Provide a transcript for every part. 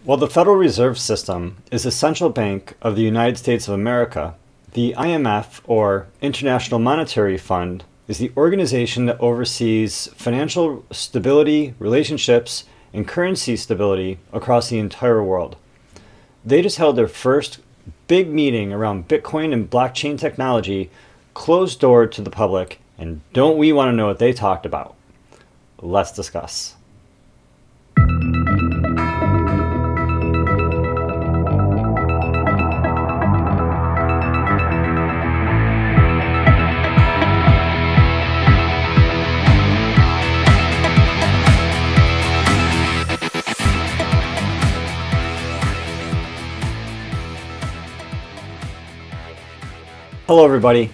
While the Federal Reserve System is the central bank of the United States of America, the IMF, or International Monetary Fund, is the organization that oversees financial stability, relationships, and currency stability across the entire world. They just held their first big meeting around Bitcoin and blockchain technology, closed door to the public, and don't we want to know what they talked about? Let's discuss. Hello everybody,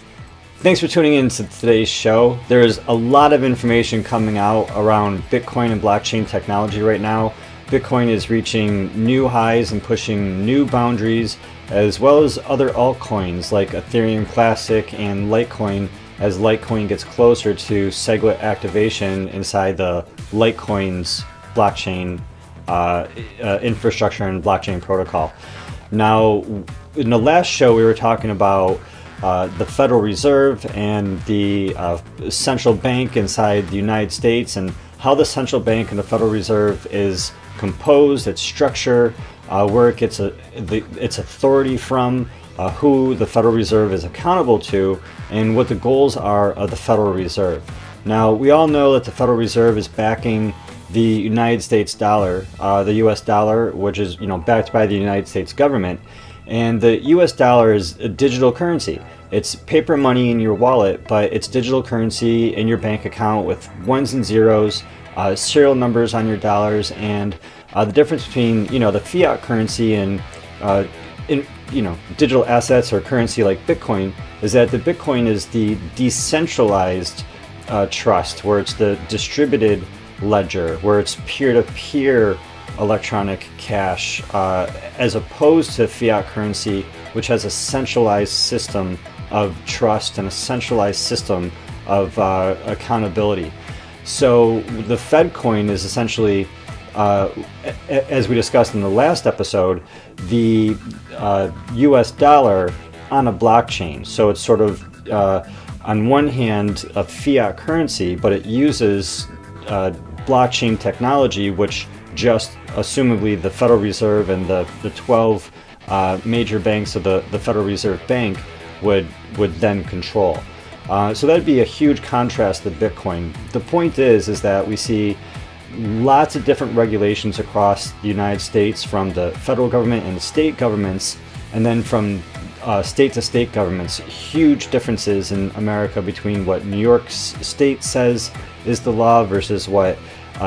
thanks for tuning in to today's show. There's a lot of information coming out around Bitcoin and blockchain technology right now. Bitcoin is reaching new highs and pushing new boundaries, as well as other altcoins like Ethereum Classic and Litecoin, as Litecoin gets closer to SegWit activation inside the Litecoin's blockchain infrastructure and blockchain protocol. Now, in the last show we were talking about the Federal Reserve and the central bank inside the United States, and how the central bank and the Federal Reserve is composed, its structure, where it gets its authority from, who the Federal Reserve is accountable to, and what the goals are of the Federal Reserve. Now, we all know that the Federal Reserve is backing the United States dollar, the US dollar, which is backed by the United States government. And the US dollar is a digital currency. It's paper money in your wallet, but it's digital currency in your bank account with ones and zeros, serial numbers on your dollars. And the difference between the fiat currency and digital assets or currency like Bitcoin is that the Bitcoin is the decentralized trust, where it's the distributed ledger, where it's peer-to-peer electronic cash, as opposed to fiat currency, which has a centralized system of trust and a centralized system of accountability. So the Fed coin is essentially, as we discussed in the last episode, the US dollar on a blockchain. So it's sort of, on one hand, a fiat currency, but it uses blockchain technology, which just assumably the Federal Reserve and the 12 major banks of the Federal Reserve Bank would then control. So that'd be a huge contrast to Bitcoin. The point is that we see lots of different regulations across the United States, from the federal government and the state governments, and then from state to state governments. Huge differences in America between what New York State says is the law versus what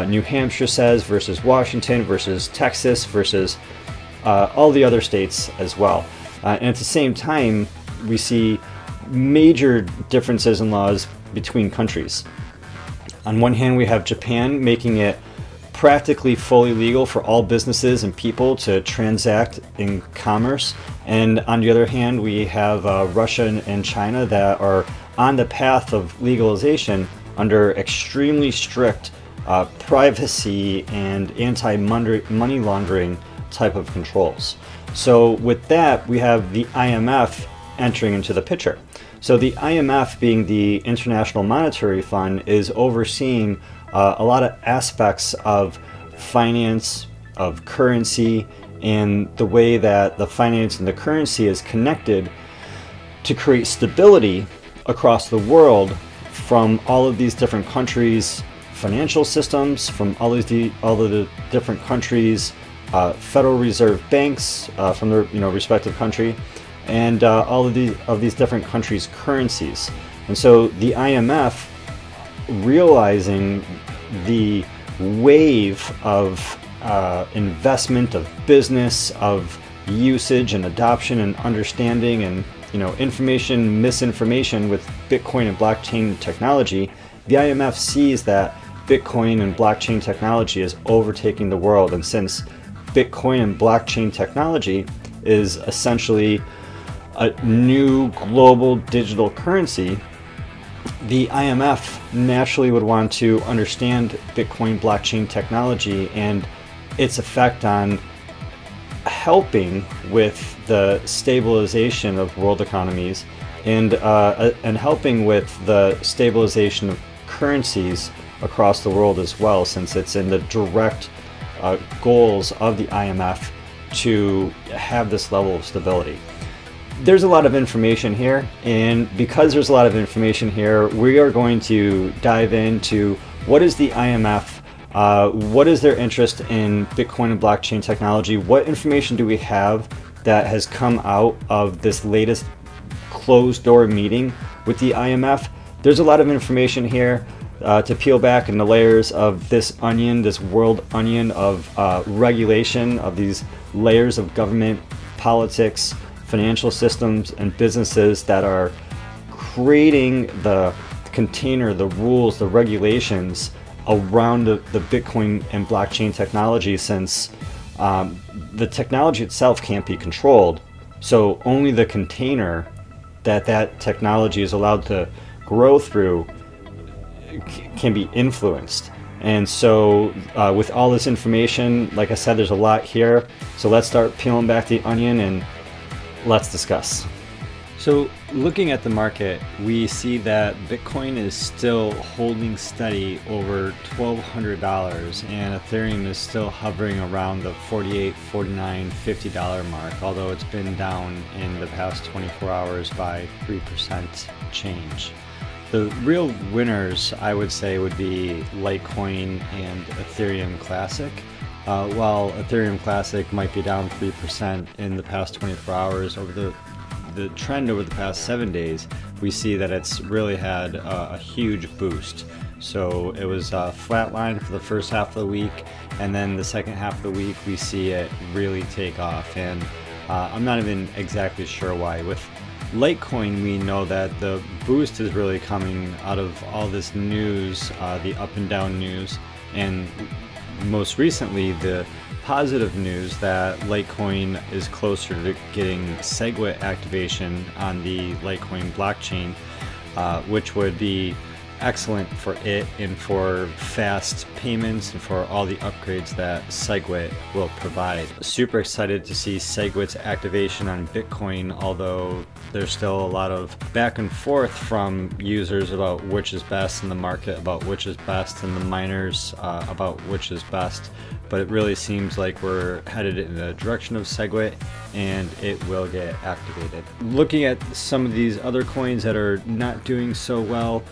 New Hampshire says, versus Washington, versus Texas, versus all the other states as well. And at the same time, we see major differences in laws between countries. On one hand, we have Japan making it practically fully legal for all businesses and people to transact in commerce. And on the other hand, we have Russia and China that are on the path of legalization under extremely strict privacy and anti-money laundering type of controls. So with that, we have the IMF entering into the picture. So the IMF, being the International Monetary Fund, is overseeing a lot of aspects of finance, of currency, and the way that the finance and the currency is connected to create stability across the world from all of these different countries' financial systems, from all of the different countries' Federal Reserve banks from their respective country, and all of these different countries' currencies. And so the IMF, realizing the wave of investment, of business, of usage and adoption and understanding, and information misinformation with Bitcoin and blockchain technology, the IMF sees that Bitcoin and blockchain technology is overtaking the world. And since Bitcoin and blockchain technology is essentially a new global digital currency, the IMF naturally would want to understand Bitcoin blockchain technology and its effect on helping with the stabilization of world economies and helping with the stabilization of currencies across the world as well, since it's in the direct goals of the IMF to have this level of stability. There's a lot of information here, and because there's a lot of information here, we are going to dive into what is the IMF, what is their interest in Bitcoin and blockchain technology, what information do we have that has come out of this latest closed door meeting with the IMF. There's a lot of information here to peel back in the layers of this onion, this world onion of regulation, of these layers of government, politics, financial systems, and businesses that are creating the container, the rules, the regulations around the Bitcoin and blockchain technology, since the technology itself can't be controlled. So only the container that technology is allowed to grow through can be influenced. And so with all this information, like I said, there's a lot here. So let's start peeling back the onion and let's discuss. So looking at the market, we see that Bitcoin is still holding steady over $1,200, and Ethereum is still hovering around the $48, $49, $50 mark, although it's been down in the past 24 hours by 3% change. The real winners, I would say, would be Litecoin and Ethereum Classic. While Ethereum Classic might be down 3% in the past 24 hours, over the trend over the past 7 days, we see that it's really had a huge boost. So it was flatline for the first half of the week, and then the second half of the week we see it really take off, and I'm not even exactly sure why. With Litecoin, we know that the boost is really coming out of all this news, the up and down news, and most recently the positive news that Litecoin is closer to getting SegWit activation on the Litecoin blockchain, which would be excellent for it and for fast payments and for all the upgrades that SegWit will provide. Super excited to see SegWit's activation on Bitcoin, although there's still a lot of back and forth from users about which is best in the market, about which is best, and the miners about which is best. But it really seems like we're headed in the direction of SegWit, and it will get activated. Looking at some of these other coins that are not doing so well,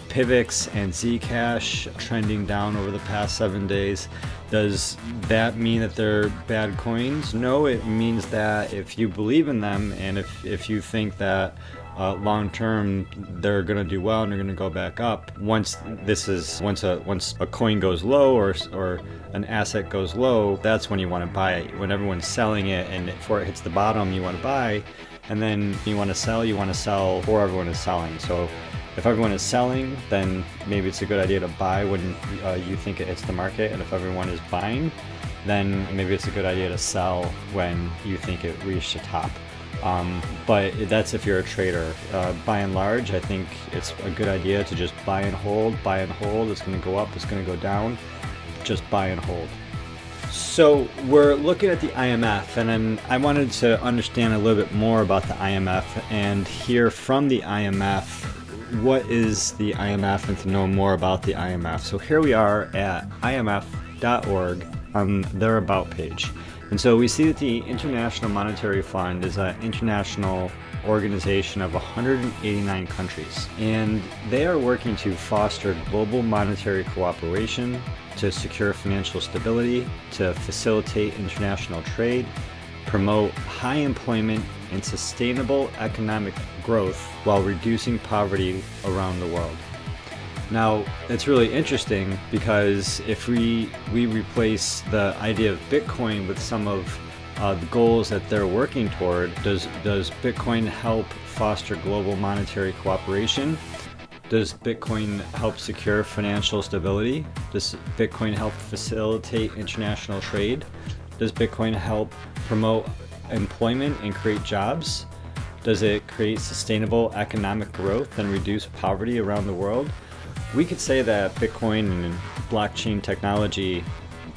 Pivx and Zcash trending down over the past 7 days. Does that mean that they're bad coins? No, it means that if you believe in them, and if you think that long term they're going to do well and they're going to go back up, once a coin goes low or an asset goes low, that's when you want to buy it. When everyone's selling it and before it hits the bottom, you want to buy, and then you want to sell before everyone is selling. So if everyone is selling, then maybe it's a good idea to buy when you think it hits the market, and if everyone is buying, then maybe it's a good idea to sell when you think it reached the top. But that's if you're a trader. By and large, I think it's a good idea to just buy and hold. It's going to go up, it's going to go down. Just buy and hold. So we're looking at the IMF, and I wanted to understand a little bit more about the IMF and hear from the IMF what is the IMF and to know more about the IMF. So here we are at imf.org on their About page. And so we see that the International Monetary Fund is an international organization of 189 countries, and they are working to foster global monetary cooperation, to secure financial stability, to facilitate international trade, promote high employment and sustainable economic growth while reducing poverty around the world. Now, it's really interesting because if we replace the idea of Bitcoin with some of the goals that they're working toward, does Bitcoin help foster global monetary cooperation? Does Bitcoin help secure financial stability? Does Bitcoin help facilitate international trade? Does Bitcoin help promote employment and create jobs? Does it create sustainable economic growth and reduce poverty around the world? We could say that Bitcoin and blockchain technology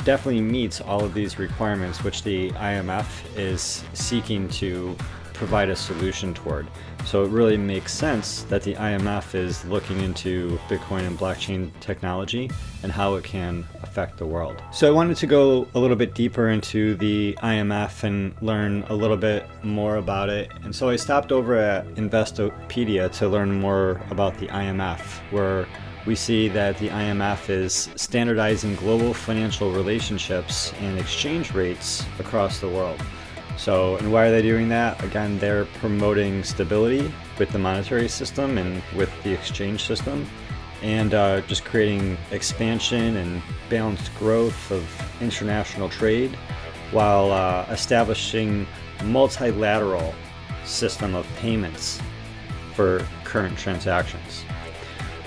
definitely meets all of these requirements, which the IMF is seeking to provide a solution toward. So it really makes sense that the IMF is looking into Bitcoin and blockchain technology and how it can affect the world. So I wanted to go a little bit deeper into the IMF and learn a little bit more about it. And so I stopped over at Investopedia to learn more about the IMF, where we see that the IMF is standardizing global financial relationships and exchange rates across the world. So, and why are they doing that? Again, they're promoting stability with the monetary system and with the exchange system, and just creating expansion and balanced growth of international trade while establishing multilateral system of payments for current transactions.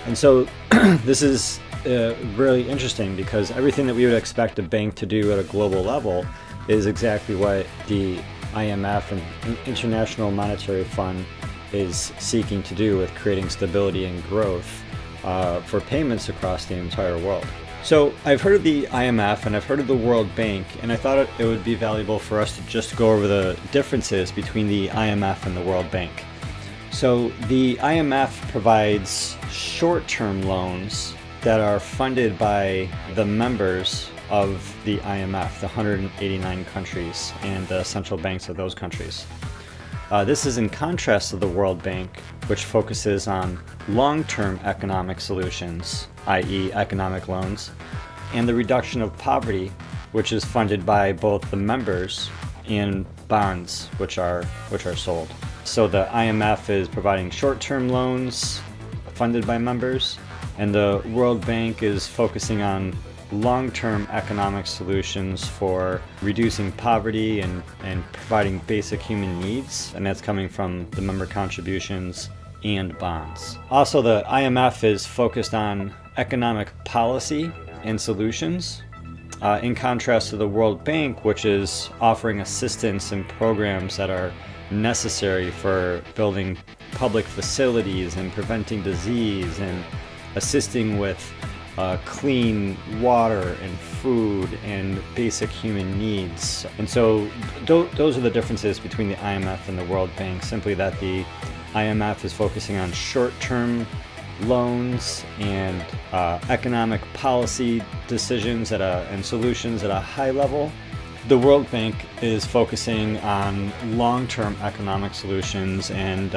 And so this is really interesting, because everything that we would expect a bank to do at a global level is exactly what the IMF and International Monetary Fund is seeking to do, with creating stability and growth for payments across the entire world. So I've heard of the IMF and I've heard of the World Bank, and I thought it would be valuable for us to just go over the differences between the IMF and the World Bank. So the IMF provides short-term loans that are funded by the members of the IMF, the 189 countries and the central banks of those countries. This is in contrast to the World Bank, which focuses on long-term economic solutions, i.e. economic loans, and the reduction of poverty, which is funded by both the members and bonds, which are sold. So the IMF is providing short-term loans funded by members, and the World Bank is focusing on long-term economic solutions for reducing poverty and providing basic human needs, and that's coming from the member contributions and bonds. Also, the IMF is focused on economic policy and solutions, in contrast to the World Bank, which is offering assistance and programs that are necessary for building public facilities and preventing disease and assisting with clean water and food and basic human needs. And so those are the differences between the IMF and the World Bank, simply that the IMF is focusing on short-term loans and economic policy decisions and solutions at a high level. The World Bank is focusing on long-term economic solutions and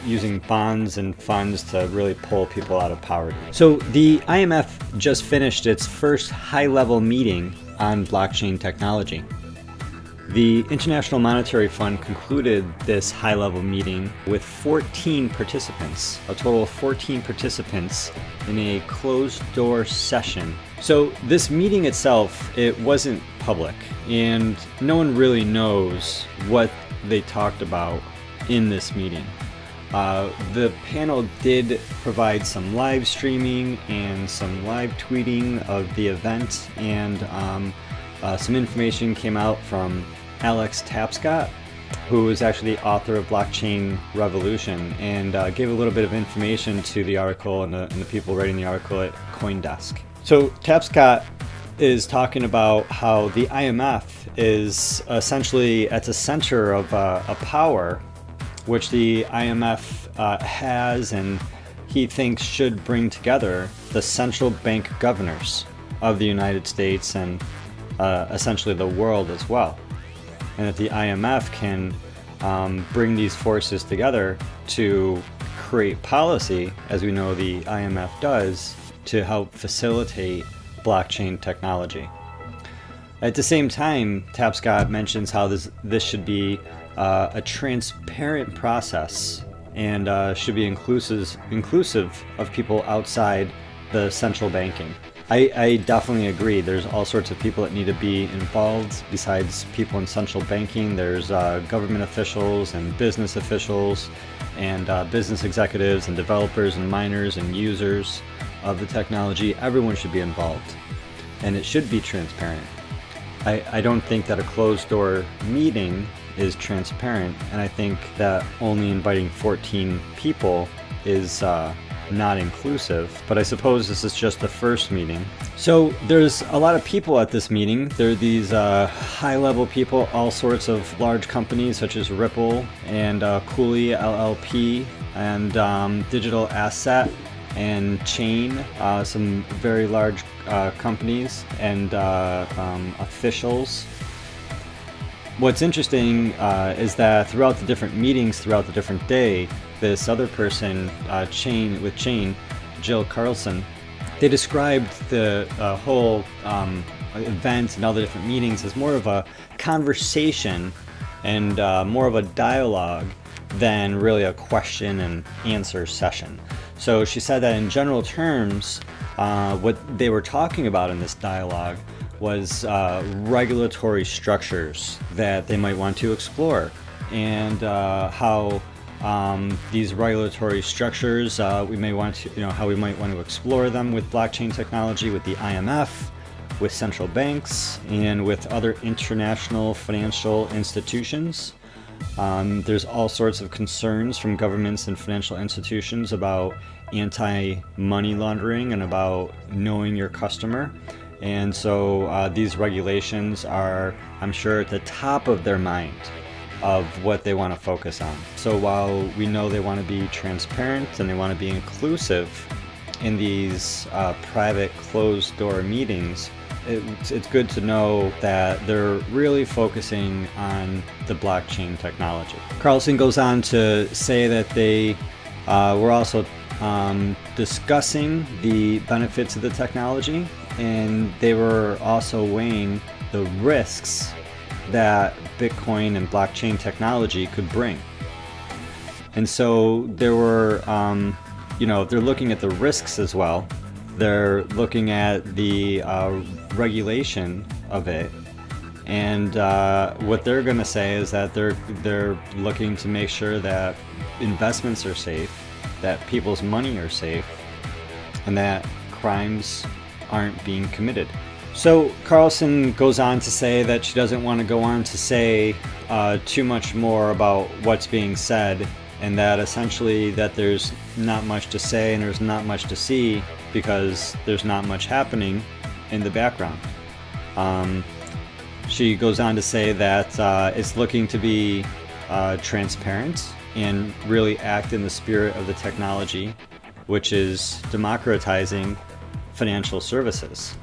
using bonds and funds to really pull people out of poverty. So the IMF just finished its first high-level meeting on blockchain technology. The International Monetary Fund concluded this high-level meeting with 14 participants, a total of 14 participants in a closed-door session. So this meeting itself, it wasn't public, and no one really knows what they talked about in this meeting. The panel did provide some live streaming and some live tweeting of the event, and some information came out from Alex Tapscott, who is actually the author of Blockchain Revolution, and gave a little bit of information to the article and the people writing the article at CoinDesk. So Tapscott is talking about how the IMF is essentially at the center of a power which the IMF has, and he thinks should bring together the central bank governors of the United States and essentially the world as well. And that the IMF can bring these forces together to create policy, as we know the IMF does, to help facilitate blockchain technology. At the same time, Tapscott mentions how this should be a transparent process and should be inclusive of people outside the central banking. I definitely agree. There's all sorts of people that need to be involved besides people in central banking. There's government officials and business officials and business executives and developers and miners and users of the technology. Everyone should be involved, and it should be transparent. I don't think that a closed-door meeting is transparent, and I think that only inviting 14 people is not inclusive, but I suppose this is just the first meeting. So there's a lot of people at this meeting. There are these high-level people, all sorts of large companies such as Ripple and Cooley LLP and Digital Asset and Chain, some very large companies and officials. What's interesting is that throughout the different meetings, throughout the different day, this other person, Chain, Jill Carlson, they described the whole event and all the different meetings as more of a conversation and more of a dialogue than really a question and answer session. So she said that in general terms, what they were talking about in this dialogue was regulatory structures that they might want to explore, and how these regulatory structures we may want to, how we might want to explore them with blockchain technology, with the IMF, with central banks, and with other international financial institutions. There's all sorts of concerns from governments and financial institutions about anti-money laundering and about knowing your customer. And so these regulations are, I'm sure, at the top of their mind of what they want to focus on. So while we know they want to be transparent and they want to be inclusive in these private closed-door meetings, it's good to know that they're really focusing on the blockchain technology. Carlson goes on to say that they were also discussing the benefits of the technology, and they were also weighing the risks that Bitcoin and blockchain technology could bring. And so there were, they're looking at the risks as well. They're looking at the regulation of it, and what they're going to say is that they're looking to make sure that investments are safe, that people's money are safe, and that crimes aren't being committed. So Carlson goes on to say that she doesn't want to go on to say too much more about what's being said, and that essentially that there's not much to say and there's not much to see because there's not much happening in the background. She goes on to say that it's looking to be transparent and really act in the spirit of the technology, which is democratizing financial services.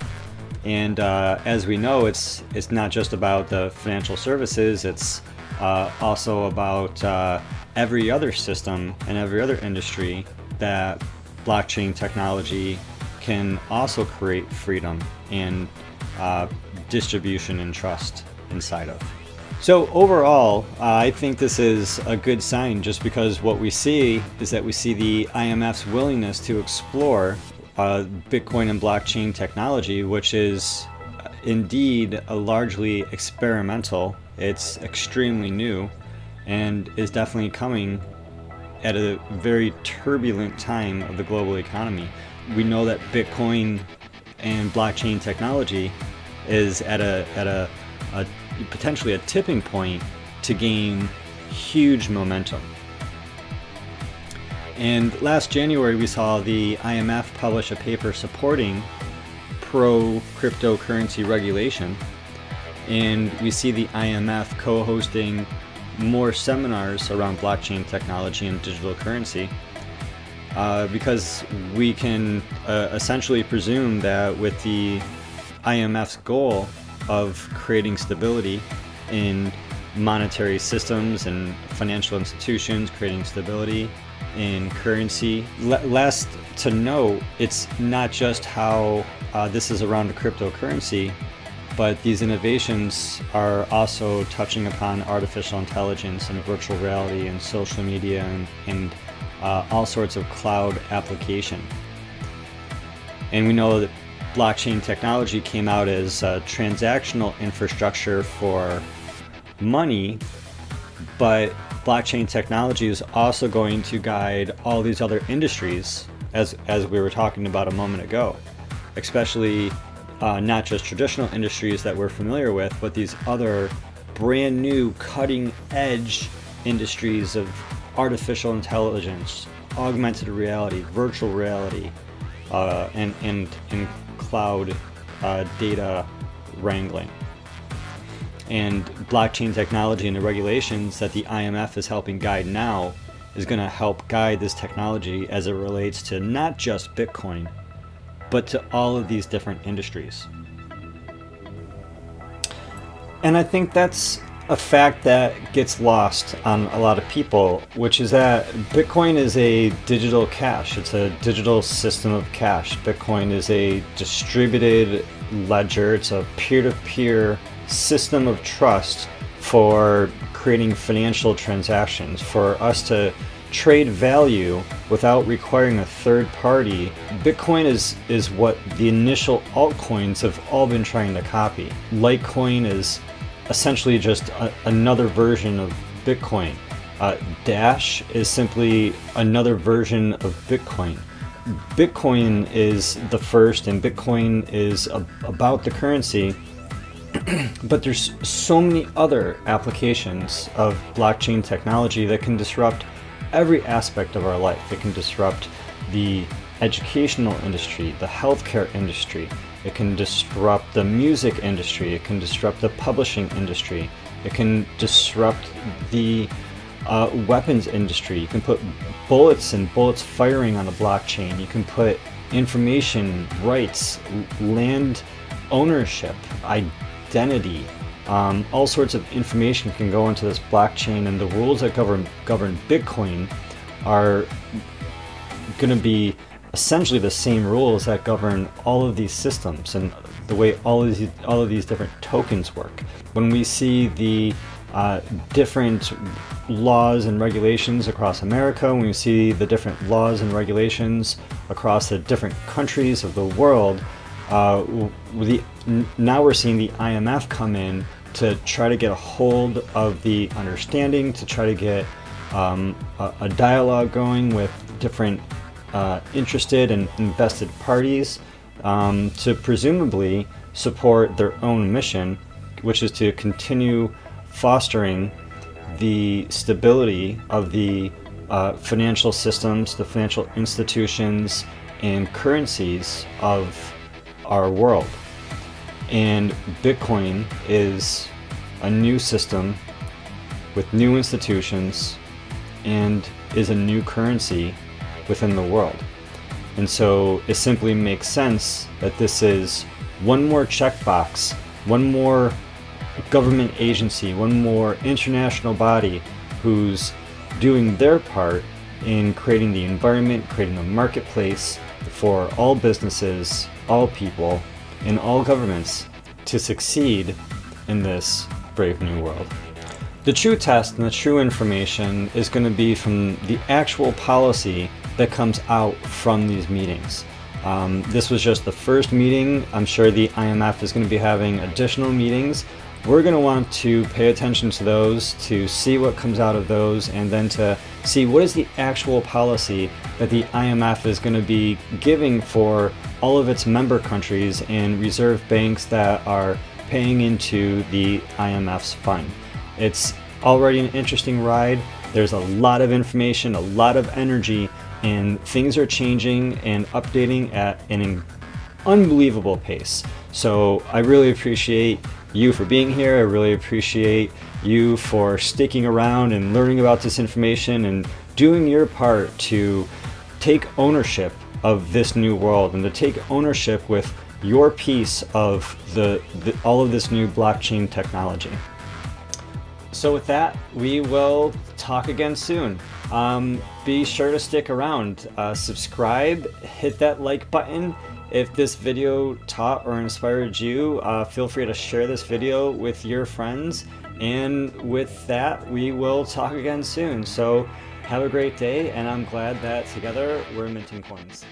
And as we know, it's not just about the financial services, it's also about every other system and every other industry that blockchain technology can also create freedom and distribution and trust inside of. So overall, I think this is a good sign, just because what we see is that we see the IMF's willingness to explore Bitcoin and blockchain technology, which is indeed a largely experimental. It's extremely new and is definitely coming at a very turbulent time of the global economy. We know that Bitcoin and blockchain technology is at a potentially a tipping point to gain huge momentum. And last January, we saw the IMF publish a paper supporting pro-cryptocurrency regulation. And we see the IMF co-hosting more seminars around blockchain technology and digital currency, because we can essentially presume that with the IMF's goal of creating stability in monetary systems and financial institutions, creating stability in currency. Last to note, it's not just how this is around a cryptocurrency, but these innovations are also touching upon artificial intelligence and virtual reality and social media and all sorts of cloud application. And we know that blockchain technology came out as transactional infrastructure for money, but blockchain technology is also going to guide all these other industries, as we were talking about a moment ago, especially not just traditional industries that we're familiar with, but these other brand new cutting edge industries of artificial intelligence, augmented reality, virtual reality, and cloud data wrangling. And blockchain technology and the regulations that the IMF is helping guide now is going to help guide this technology as it relates to not just Bitcoin, but to all of these different industries. And I think that's a fact that gets lost on a lot of people, which is that Bitcoin is a digital cash. It's a digital system of cash. Bitcoin is a distributed ledger. It's a peer-to-peer system of trust for creating financial transactions, for us to trade value without requiring a third party. Bitcoin is what the initial altcoins have all been trying to copy. Litecoin is essentially just another version of Bitcoin. Dash is simply another version of Bitcoin. Bitcoin is the first, and Bitcoin is about the currency. But there's so many other applications of blockchain technology that can disrupt every aspect of our life. It can disrupt the educational industry, the healthcare industry. It can disrupt the music industry. It can disrupt the publishing industry. It can disrupt the weapons industry. You can put bullets and bullets firing on a blockchain. You can put information rights, land ownership, identity, all sorts of information can go into this blockchain, and the rules that govern Bitcoin are going to be essentially the same rules that govern all of these systems and the way all of these different tokens work. When we see the different laws and regulations across America, when we see the different laws and regulations across the different countries of the world, now we're seeing the IMF come in to try to get a hold of the understanding, to try to get a dialogue going with different interested and invested parties to presumably support their own mission, which is to continue fostering the stability of the financial systems, the financial institutions, and currencies of our world. And Bitcoin is a new system with new institutions and is a new currency within the world. And so it simply makes sense that this is one more checkbox, one more government agency, one more international body who's doing their part in creating the environment, creating a marketplace for all businesses, all people, and all governments to succeed in this brave new world. The true test and the true information is going to be from the actual policy that comes out from these meetings. This was just the first meeting. I'm sure the IMF is going to be having additional meetings. We're going to want to pay attention to those, to see what comes out of those, and then to see what is the actual policy that the IMF is going to be giving for all of its member countries and reserve banks that are paying into the IMF's fund. It's already an interesting ride. There's a lot of information, a lot of energy, and things are changing and updating at an unbelievable pace. So I really appreciate you for being here. I really appreciate you for sticking around and learning about this information and doing your part to take ownership of this new world and to take ownership with your piece of all of this new blockchain technology. So with that, we will talk again soon. Be sure to stick around, subscribe, hit that like button. If this video taught or inspired you, feel free to share this video with your friends. And with that, we will talk again soon. So have a great day, and I'm glad that together we're minting coins.